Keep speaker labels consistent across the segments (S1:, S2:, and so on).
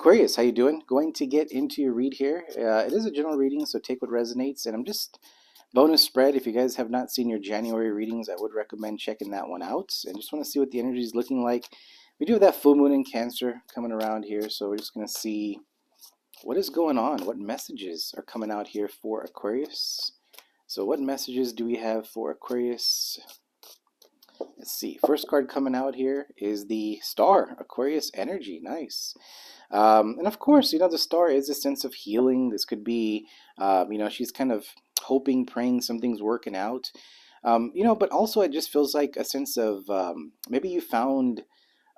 S1: Aquarius, how you doing? Going to get into your read here. It is a general reading, so take what resonates. And I'm just bonus spread. If you guys have not seen your January readings, I would recommend checking that one out. And just want to see what the energy is looking like. We do have that full moon in Cancer coming around here, so we're just going to see what is going on. What messages are coming out here for Aquarius? So what messages do we have for Aquarius? Let's see. First card coming out here is the Star, Aquarius energy. Nice. And of course, the star is a sense of healing. This could be, she's kind of hoping, praying something's working out. But also it just feels like a sense of maybe you found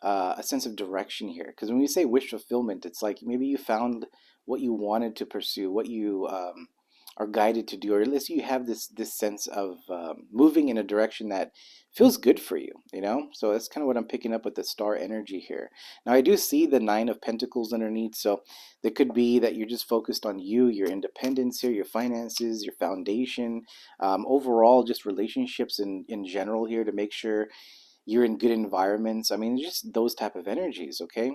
S1: a sense of direction here. Because when we say wish fulfillment, it's like maybe you found what you wanted to pursue, what you are guided to do, or at least you have this sense of moving in a direction that feels good for you, So that's kind of what I'm picking up with the star energy here. Now I do see the Nine of Pentacles underneath, so there could be that you're just focused on you, your independence here, your finances, your foundation, overall just relationships in general here to make sure you're in good environments. I mean, just those type of energies, okay?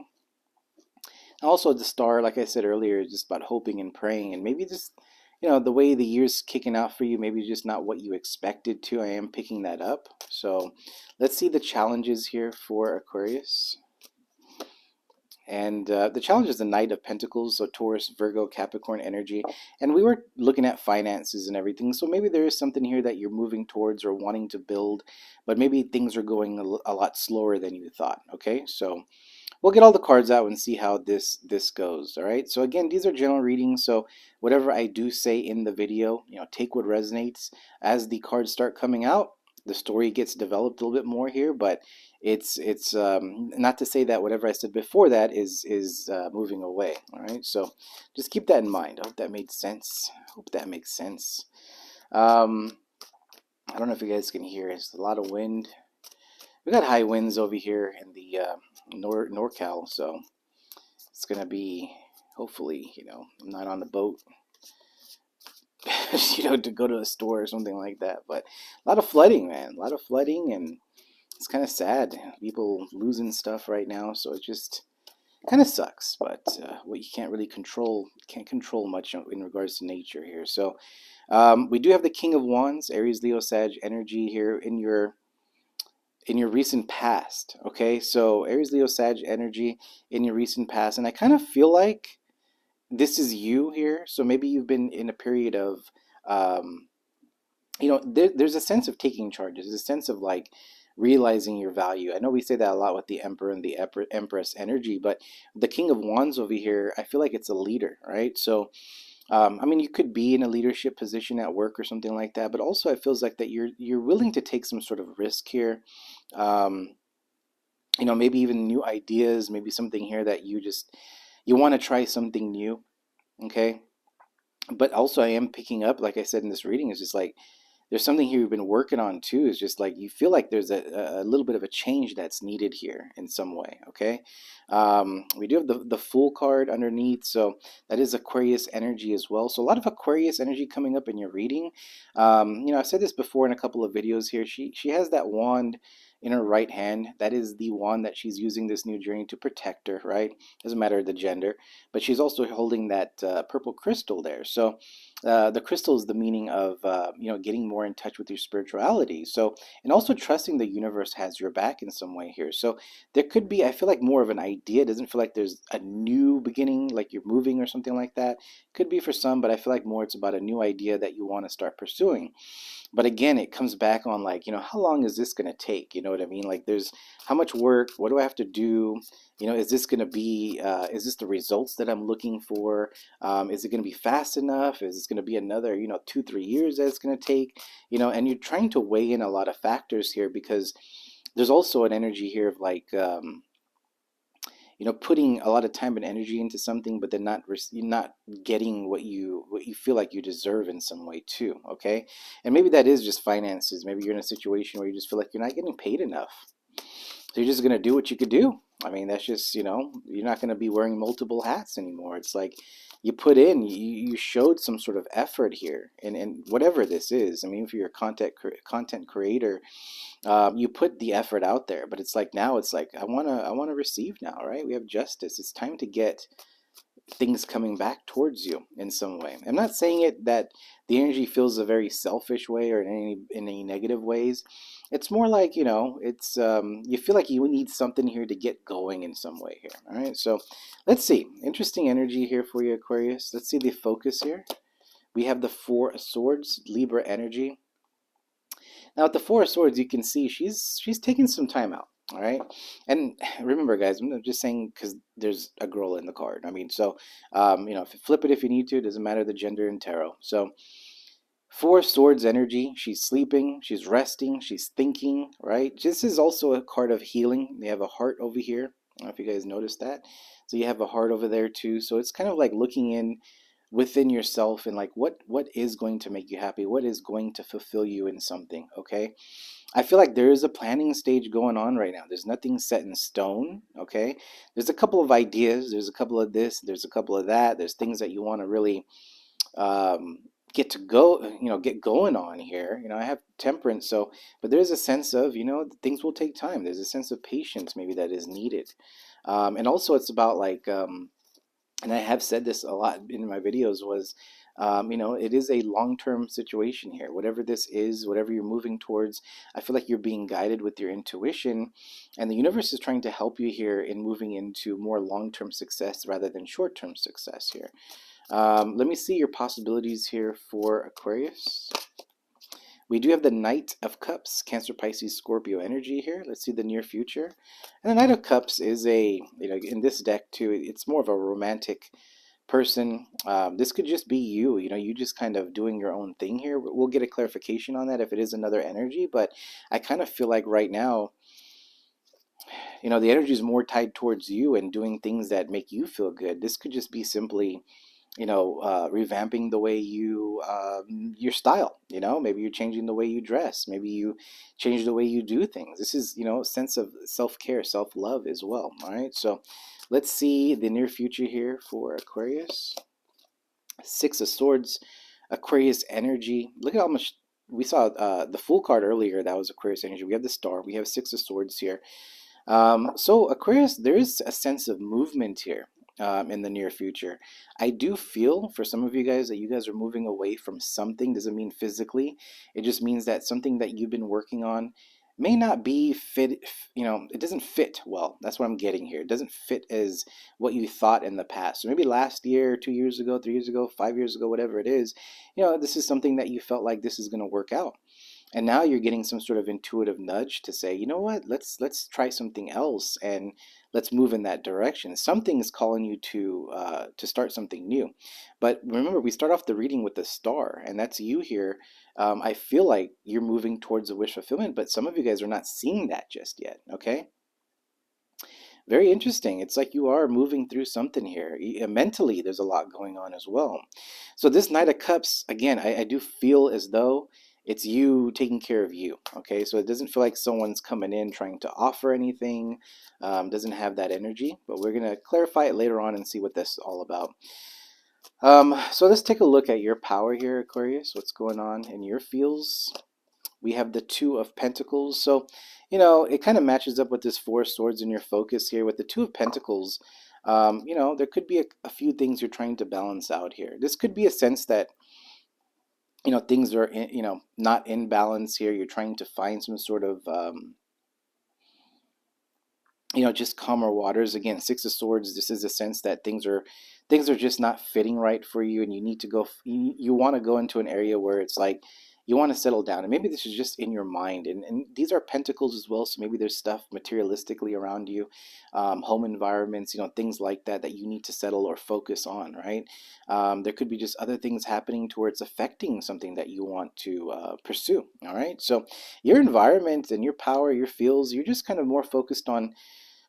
S1: Also, the star, like I said earlier, is just about hoping and praying, and maybe just the way the year's kicking out for you, maybe just not what you expected to. I am picking that up. So let's see the challenges here for Aquarius. And the challenge is the Knight of Pentacles, so Taurus, Virgo, Capricorn energy. And we were looking at finances and everything, so maybe there is something here that you're moving towards or wanting to build, but maybe things are going a lot slower than you thought, okay? So we'll get all the cards out and see how this goes, all right? So again, these are general readings, so whatever I do say in the video, take what resonates. As the cards start coming out, the story gets developed a little bit more here, but it's not to say that whatever I said before that is moving away, all right? So just keep that in mind. I hope that made sense. I hope that makes sense. I don't know if you guys can hear. It's a lot of wind. We got high winds over here in the NorCal, so it's gonna be, hopefully, I'm not on the boat to go to a store or something like that. But a lot of flooding, man, a lot of flooding, and it's kind of sad. People losing stuff right now, so it just kind of sucks. But what you can't really control, can't control much in regards to nature here. So we do have the King of Wands, Aries, Leo, Sag energy here in your recent past. Okay, so Aries, Leo, Sag energy in your recent past, and I kind of feel like this is you here. So maybe you've been in a period of there's a sense of taking charge. There's a sense of like realizing your value. I know we say that a lot with the Emperor and the Empress energy, but the King of Wands over here, I feel like it's a leader, right? So I mean, you could be in a leadership position at work or something like that, but also it feels like that you're willing to take some sort of risk here. Maybe even new ideas, maybe something here that you want to try something new, okay? But also I am picking up, like I said in this reading, is just like there's something here you've been working on too. Is just like you feel like there's a little bit of a change that's needed here in some way, okay? We do have the Fool card underneath, so that is Aquarius energy as well. So a lot of Aquarius energy coming up in your reading. I've said this before in a couple of videos here. She has that wand in her right hand. That is the wand that she's using this new journey to protect her, right? Doesn't matter the gender, but she's also holding that purple crystal there. So the crystal is the meaning of getting more in touch with your spirituality. So, and also trusting the universe has your back in some way here. So there could be, I feel like, more of an idea. It doesn't feel like there's a new beginning, like you're moving or something like that. Could be for some, but I feel like more it's about a new idea that you want to start pursuing. But again, it comes back on like, how long is this going to take? You know what I mean? Like there's how much work, what do I have to do? Is this going to be, is this the results that I'm looking for? Is it going to be fast enough? Is this going to be another, 2-3 years that it's going to take? And you're trying to weigh in a lot of factors here because there's also an energy here of like, putting a lot of time and energy into something, but then not getting what you feel like you deserve in some way too. Okay, and maybe that is just finances. Maybe you're in a situation where you just feel like you're not getting paid enough, so you're just gonna do what you could do. I mean, that's just you're not gonna be wearing multiple hats anymore. It's like you put in, you showed some sort of effort here, and whatever this is. I mean, if you're a content creator, you put the effort out there, but it's like now it's like I wanna receive now, right? We have justice. It's time to get things coming back towards you in some way. I'm not saying it that the energy feels a very selfish way or in any negative ways. It's more like, it's you feel like you need something here to get going in some way here. All right, so let's see. Interesting energy here for you, Aquarius. Let's see the focus here. We have the Four of Swords, Libra energy. Now with the Four of Swords, you can see she's taking some time out. All right, and remember, guys, I'm not just saying because there's a girl in the card. I mean, so flip it if you need to. It doesn't matter the gender in tarot. So Four of Swords energy. She's sleeping. She's resting. She's thinking. Right. This is also a card of healing. They have a heart over here. I don't know if you guys noticed that. So you have a heart over there too. So it's kind of like looking in within yourself and like what is going to make you happy, what is going to fulfill you in something. Okay, I feel like there is a planning stage going on right now. There's nothing set in stone. Okay, there's a couple of ideas, there's a couple of this, there's a couple of that, there's things that you want to really um, get going on here. I have Temperance, so but there's a sense of things will take time. There's a sense of patience maybe that is needed, and also it's about like and I have said this a lot in my videos, was, it is a long-term situation here. Whatever this is, whatever you're moving towards, I feel like you're being guided with your intuition, and the universe is trying to help you here in moving into more long-term success rather than short-term success here. Let me see your possibilities here for Aquarius. We do have the Knight of Cups, Cancer, Pisces, Scorpio energy here. Let's see the near future. And the Knight of Cups is in this deck too, it's more of a romantic person. This could just be you, you just kind of doing your own thing here. We'll get a clarification on that if it is another energy, but I kind of feel like right now, the energy is more tied towards you and doing things that make you feel good. This could just be simply revamping the way your style. Maybe you're changing the way you dress. Maybe you change the way you do things. This is, a sense of self-care, self-love as well. All right, so let's see the near future here for Aquarius. Six of Swords, Aquarius energy. Look at how much we saw the Fool card earlier. That was Aquarius energy. We have the Star. We have Six of Swords here. So Aquarius, there is a sense of movement here in the near future. I do feel for some of you guys that you guys are moving away from something. Doesn't mean physically. It just means that something that you've been working on may not be fit. It doesn't fit well. That's what I'm getting here. It doesn't fit as what you thought in the past. So maybe last year, 2 years ago, 3 years ago, 5 years ago, whatever it is, this is something that you felt like this is going to work out. And now you're getting some sort of intuitive nudge to say, you know what, let's try something else and let's move in that direction. Something's calling you to start something new. But remember, we start off the reading with the Star, and that's you here. I feel like you're moving towards a wish fulfillment, but some of you guys are not seeing that just yet. Okay. Very interesting. It's like you are moving through something here. Mentally, there's a lot going on as well. So this Knight of Cups, again, I do feel as though it's you taking care of you. Okay, so it doesn't feel like someone's coming in trying to offer anything. Doesn't have that energy, but we're going to clarify it later on and see what this is all about. So let's take a look at your power here, Aquarius. What's going on in your fields? We have the Two of Pentacles. So, it kind of matches up with this Four of Swords in your focus here. With the Two of Pentacles, there could be a few things you're trying to balance out here. This could be a sense that, things are, not in balance here. You're trying to find some sort of, just calmer waters. Again, Six of Swords, this is a sense that things are just not fitting right for you, and you need to go, you want to go into an area where it's like, you want to settle down, and maybe this is just in your mind, and these are pentacles as well, so maybe there's stuff materialistically around you, home environments, things like that you need to settle or focus on, right? There could be just other things happening to where it's affecting something that you want to pursue. All right, so your environment and your power, your fields, you're just kind of more focused on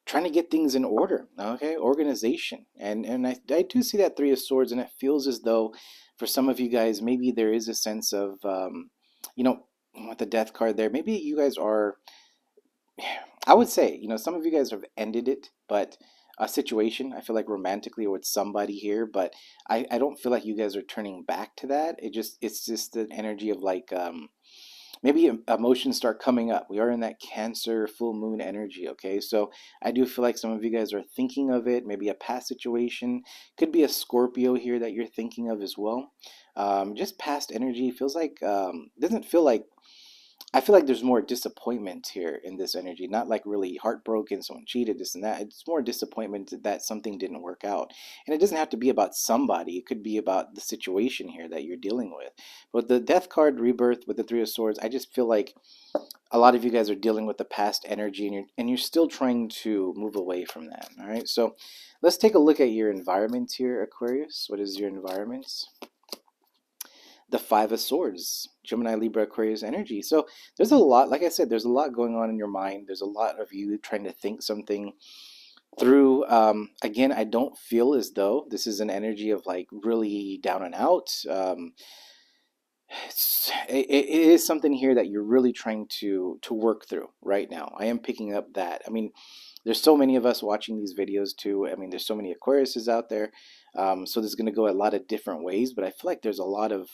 S1: trying to get things in order. Okay, organization, and I do see that Three of Swords, and it feels as though for some of you guys, maybe there is a sense of, with the Death card there, maybe you guys are, I would say, some of you guys have ended it, but a situation, I feel like romantically or with somebody here, but I don't feel like you guys are turning back to that. It's just an energy of like, maybe emotions start coming up. We are in that Cancer full moon energy, okay? So I do feel like some of you guys are thinking of it, maybe a past situation. Could be a Scorpio here that you're thinking of as well. Just past energy feels like, doesn't feel like, I feel like there's more disappointment here in this energy, not like really heartbroken, someone cheated, this and that. It's more disappointment that something didn't work out. And it doesn't have to be about somebody, it could be about the situation here that you're dealing with. But the Death card, rebirth with the Three of Swords, I just feel like a lot of you guys are dealing with the past energy, and you're still trying to move away from that. All right, so let's take a look at your environment here, Aquarius. What is your environment? The Five of Swords, Gemini, Libra, Aquarius energy. So there's a lot, like I said, there's a lot going on in your mind. There's a lot of you trying to think something through. Again, I don't feel as though this is an energy of like really down and out. It is something here that you're really trying to work through right now. I am picking up that. I mean, there's so many of us watching these videos too. I mean, there's so many Aquariuses out there. So there's going to go a lot of different ways, but I feel like there's a lot of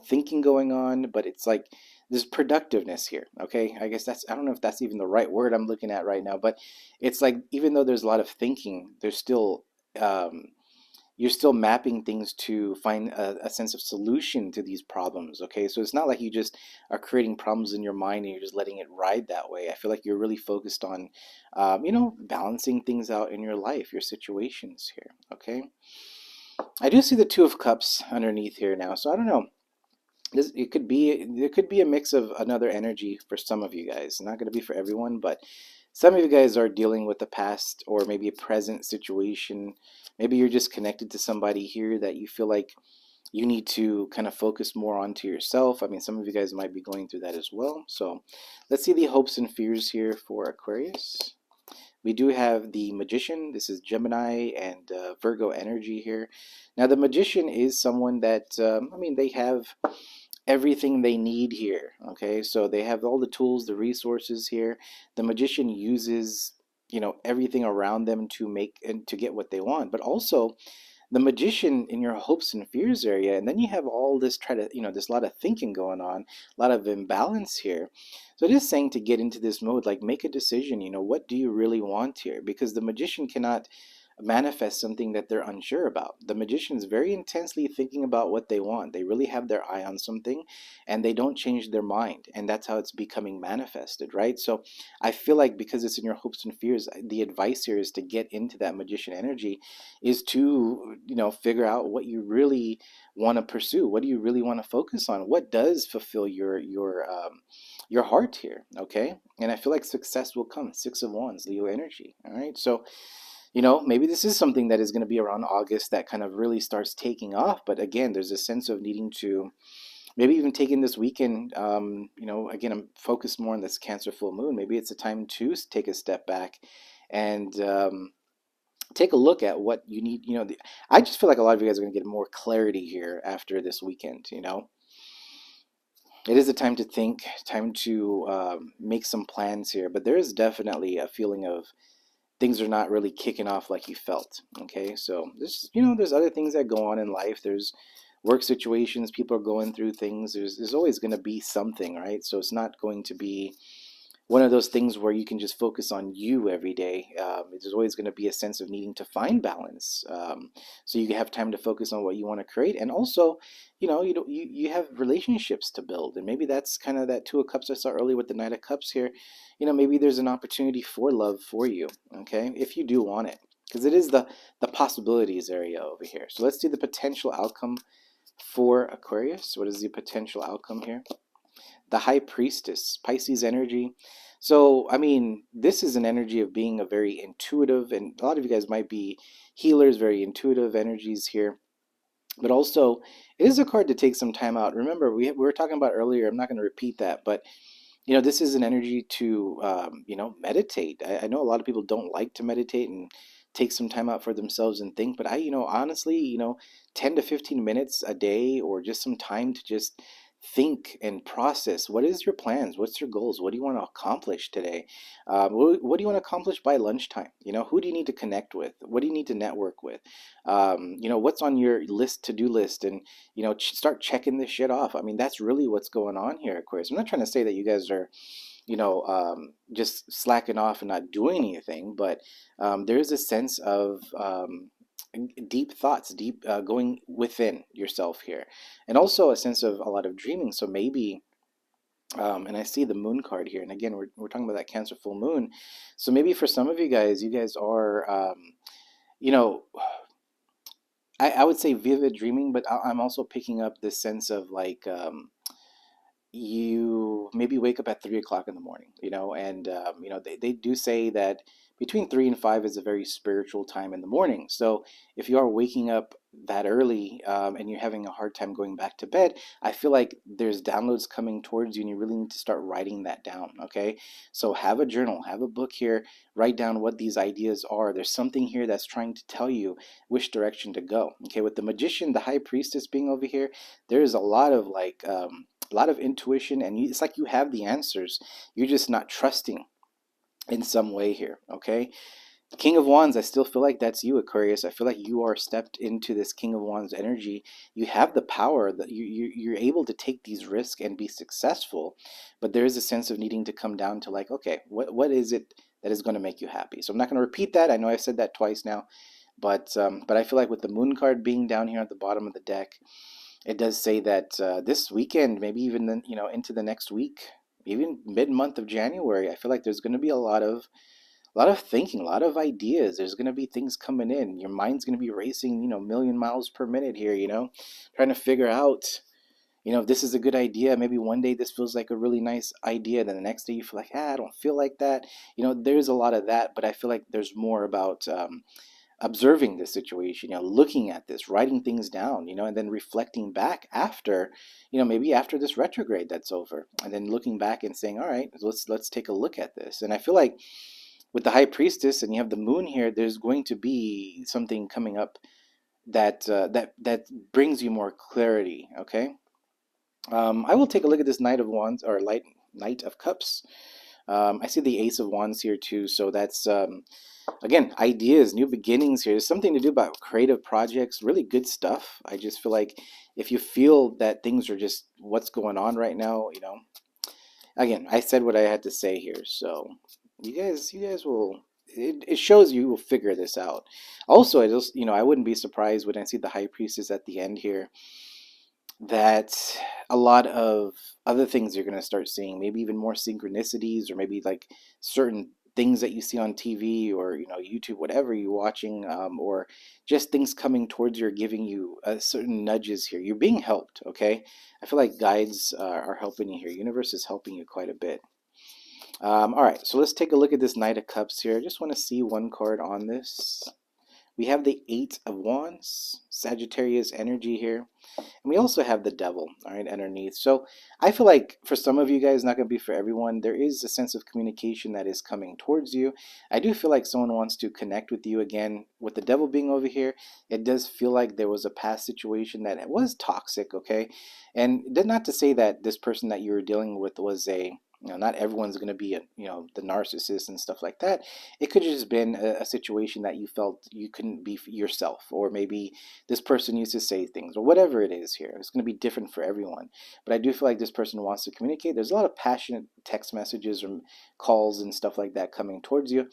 S1: thinking going on, but it's like there's productiveness here. Okay, I guess that's, I don't know if that's even the right word I'm looking at right now, but it's like even though there's a lot of thinking, there's still um, you're still mapping things to find a sense of solution to these problems. Okay, so it's not like you just are creating problems in your mind and you're just letting it ride that way. I feel like you're really focused on balancing things out in your life, your situations here. Okay, I do see the Two of Cups underneath here now, so I don't know, it could be, there could be a mix of another energy for some of you guys. Not going to be for everyone, but some of you guys are dealing with the past or maybe a present situation. Maybe you're just connected to somebody here that you feel like you need to kind of focus more onto yourself. I mean, some of you guys might be going through that as well. So let's see the hopes and fears here for Aquarius. We do have the Magician. This is Gemini and Virgo energy here. Now, the Magician is someone that, I mean, they have everything they need here. Okay, so they have all the tools, the resources here. The Magician uses, everything around them to make and to get what they want, but also the Magician in your hopes and fears area, and then you have all this try to, there's a lot of thinking going on, a lot of imbalance here. So it is saying to get into this mode, like make a decision. What do you really want here? Because the Magician cannot manifest something that they're unsure about. The Magician is very intensely thinking about what they want. They really have their eye on something and they don't change their mind, and that's how it's becoming manifested, right? So I feel like because it's in your hopes and fears, the advice here is to get into that Magician energy, is to figure out what you really want to pursue. What do you really want to focus on? What does fulfill your heart here? Okay, and I feel like success will come. Six of Wands, Leo energy. All right, so maybe this is something that is going to be around August that kind of really starts taking off. But again, there's a sense of needing to maybe even take in this weekend. Again, I'm focused more on this Cancer full moon. Maybe it's a time to take a step back and take a look at what you need. I just feel like a lot of you guys are going to get more clarity here after this weekend. It is a time to think, time to make some plans here. But there is definitely a feeling of things are not really kicking off like you felt. Okay, so there's other things that go on in life. There's work situations, people are going through things. There's always going to be something, right? So it's not going to be one of those things where you can just focus on you every day. There's always going to be a sense of needing to find balance, so you have time to focus on what you want to create, and also, you have relationships to build, and maybe that's kind of that Two of Cups I saw earlier with the Knight of Cups here. Maybe there's an opportunity for love for you. Okay, if you do want it, because it is the possibilities area over here. So let's do the potential outcome for Aquarius. What is the potential outcome here? The High Priestess, Pisces energy. So, I mean, this is an energy of being a very intuitive, and a lot of you guys might be healers, very intuitive energies here. But also, it is a card to take some time out. Remember, we were talking about earlier, I'm not going to repeat that, but this is an energy to, meditate. I know a lot of people don't like to meditate and take some time out for themselves and think, but honestly, 10 to 15 minutes a day or just some time to just think and process. What is your plans? What's your goals? What do you want to accomplish today? What do you want to accomplish by lunchtime? Who do you need to connect with? What do you need to network with? What's on your to-do list? And, start checking this shit off. I mean, that's really what's going on here, Aquarius. I'm not trying to say that you guys are just slacking off and not doing anything. But there is a sense of deep thoughts, deep going within yourself here, and also a sense of a lot of dreaming. So maybe. And I see the moon card here, and again, we're talking about that Cancer full moon. So maybe for some of you guys are, you know, I would say vivid dreaming, but I'm also picking up this sense of like, you maybe wake up at 3 o'clock in the morning, and they do say that between 3 and 5 is a very spiritual time in the morning. So if you are waking up that early, and you're having a hard time going back to bed, I feel like there's downloads coming towards you, and you really need to start writing that down. Okay, so have a journal, have a book here, write down what these ideas are. There's something here that's trying to tell you which direction to go. Okay, with the magician, the high priestess being over here, there is a lot of like a lot of intuition, and it's like you have the answers. You're just not trusting in some way here. Okay, King of Wands, I still feel like that's you, Aquarius. I feel like you are stepped into this King of Wands energy. You have the power that you're able to take these risks and be successful, but there is a sense of needing to come down to like, okay, what is it that is going to make you happy? So I'm not going to repeat that. I know I've said that twice now, but I feel like with the moon card being down here at the bottom of the deck, it does say that this weekend, maybe even then, into the next week, even mid-month of January, I feel like there's going to be a lot of thinking, a lot of ideas. There's going to be things coming in. Your mind's going to be racing, million miles per minute here, trying to figure out, if this is a good idea. Maybe one day this feels like a really nice idea. Then the next day you feel like, I don't feel like that. There's a lot of that, but I feel like there's more about observing this situation, looking at this, writing things down, and then reflecting back after, maybe after this retrograde that's over, and then looking back and saying, all right, let's take a look at this. And I feel like with the high priestess and you have the moon here, there's going to be something coming up that brings you more clarity. Okay, I will take a look at this Knight of Wands or Knight of Cups. I see the Ace of Wands here too, so that's again, ideas, new beginnings here. There's something to do about creative projects, really good stuff. I just feel like if you feel that things are just what's going on right now, again, I said what I had to say here. So you guys will, it shows you will figure this out. Also, I wouldn't be surprised when I see the High Priestess at the end here, that a lot of other things you're going to start seeing, maybe even more synchronicities, or maybe like certain things that you see on TV or YouTube, whatever you're watching, or just things coming towards you, or giving you certain nudges here. You're being helped. Okay, I feel like guides are helping you here. Universe is helping you quite a bit. All right, so let's take a look at this Knight of Cups here. I just want to see one card on this. We have the Eight of Wands, Sagittarius energy here. And we also have the Devil, all right, underneath. So I feel like for some of you guys, not going to be for everyone, there is a sense of communication that is coming towards you. I do feel like someone wants to connect with you again. With the Devil being over here, it does feel like there was a past situation that was toxic, okay? And not to say that this person that you were dealing with was not everyone's going to be the narcissist and stuff like that. It could have just been a situation that you felt you couldn't be yourself, or maybe this person used to say things, or whatever it is here. It's going to be different for everyone. But I do feel like this person wants to communicate. There's a lot of passionate text messages or calls and stuff like that coming towards you.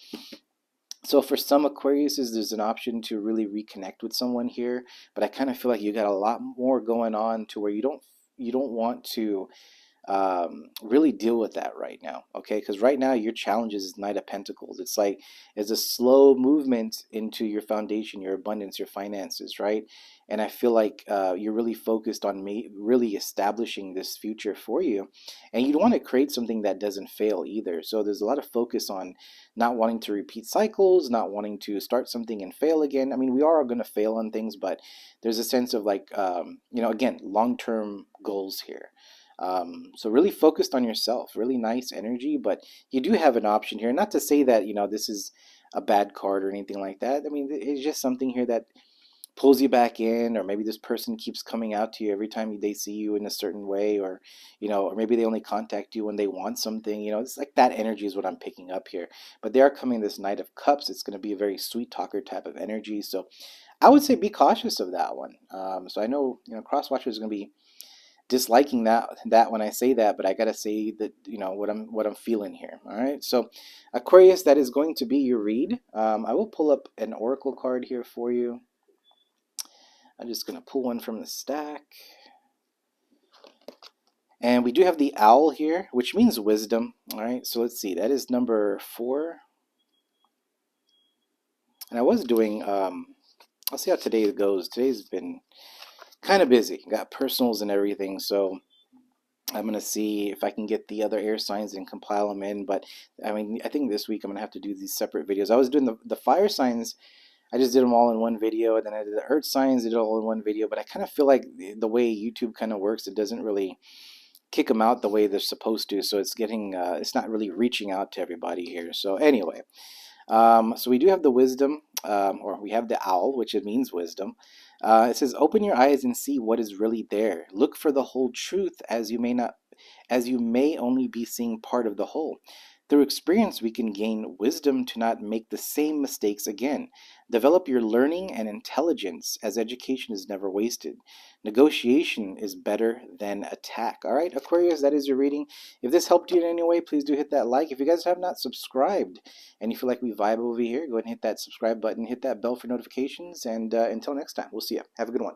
S1: So for some Aquariuses, there's an option to really reconnect with someone here. But I kind of feel like you got a lot more going on to where you don't want to really deal with that right now, okay? Because right now your challenge is Knight of Pentacles. It's like it's a slow movement into your foundation, your abundance, your finances, right? And I feel like you're really focused on really establishing this future for you, and you don't want to create something that doesn't fail either. So there's a lot of focus on not wanting to repeat cycles, not wanting to start something and fail again. I mean, we are going to fail on things, but there's a sense of like, again, long-term goals here. So really focused on yourself, really nice energy, but you do have an option here. Not to say that, this is a bad card or anything like that. I mean, it's just something here that pulls you back in, or maybe this person keeps coming out to you every time they see you in a certain way, or or maybe they only contact you when they want something. It's like that energy is what I'm picking up here. But they are coming this Knight of Cups. It's going to be a very sweet talker type of energy. So I would say be cautious of that one. So I know cross watchers are going to be disliking that when I say that, but I gotta say that what I'm feeling here. All right, so Aquarius, that is going to be your read. I will pull up an oracle card here for you. I'm just gonna pull one from the stack, and we do have the owl here, which means wisdom. All right, so let's see. That is number 4, and I was doing. I'll see how today goes. Today's been kind of busy. Got personals and everything, so I'm going to see if I can get the other air signs and compile them in. But I mean, I think this week I'm going to have to do these separate videos. I was doing the fire signs. I just did them all in one video. And then I did the earth signs, did it all in one video. But I kind of feel like the way YouTube kind of works, it doesn't really kick them out the way they're supposed to. So it's getting, it's not really reaching out to everybody here. So anyway, so we do have the wisdom, or we have the owl, which it means wisdom. It says, open your eyes and see what is really there. Look for the whole truth, as you may only be seeing part of the whole. Through experience, we can gain wisdom to not make the same mistakes again. Develop your learning and intelligence, as education is never wasted. Negotiation is better than attack. All right, Aquarius, that is your reading. If this helped you in any way, please do hit that like. If you guys have not subscribed and you feel like we vibe over here, go ahead and hit that subscribe button, hit that bell for notifications, and until next time, we'll see you. Have a good one.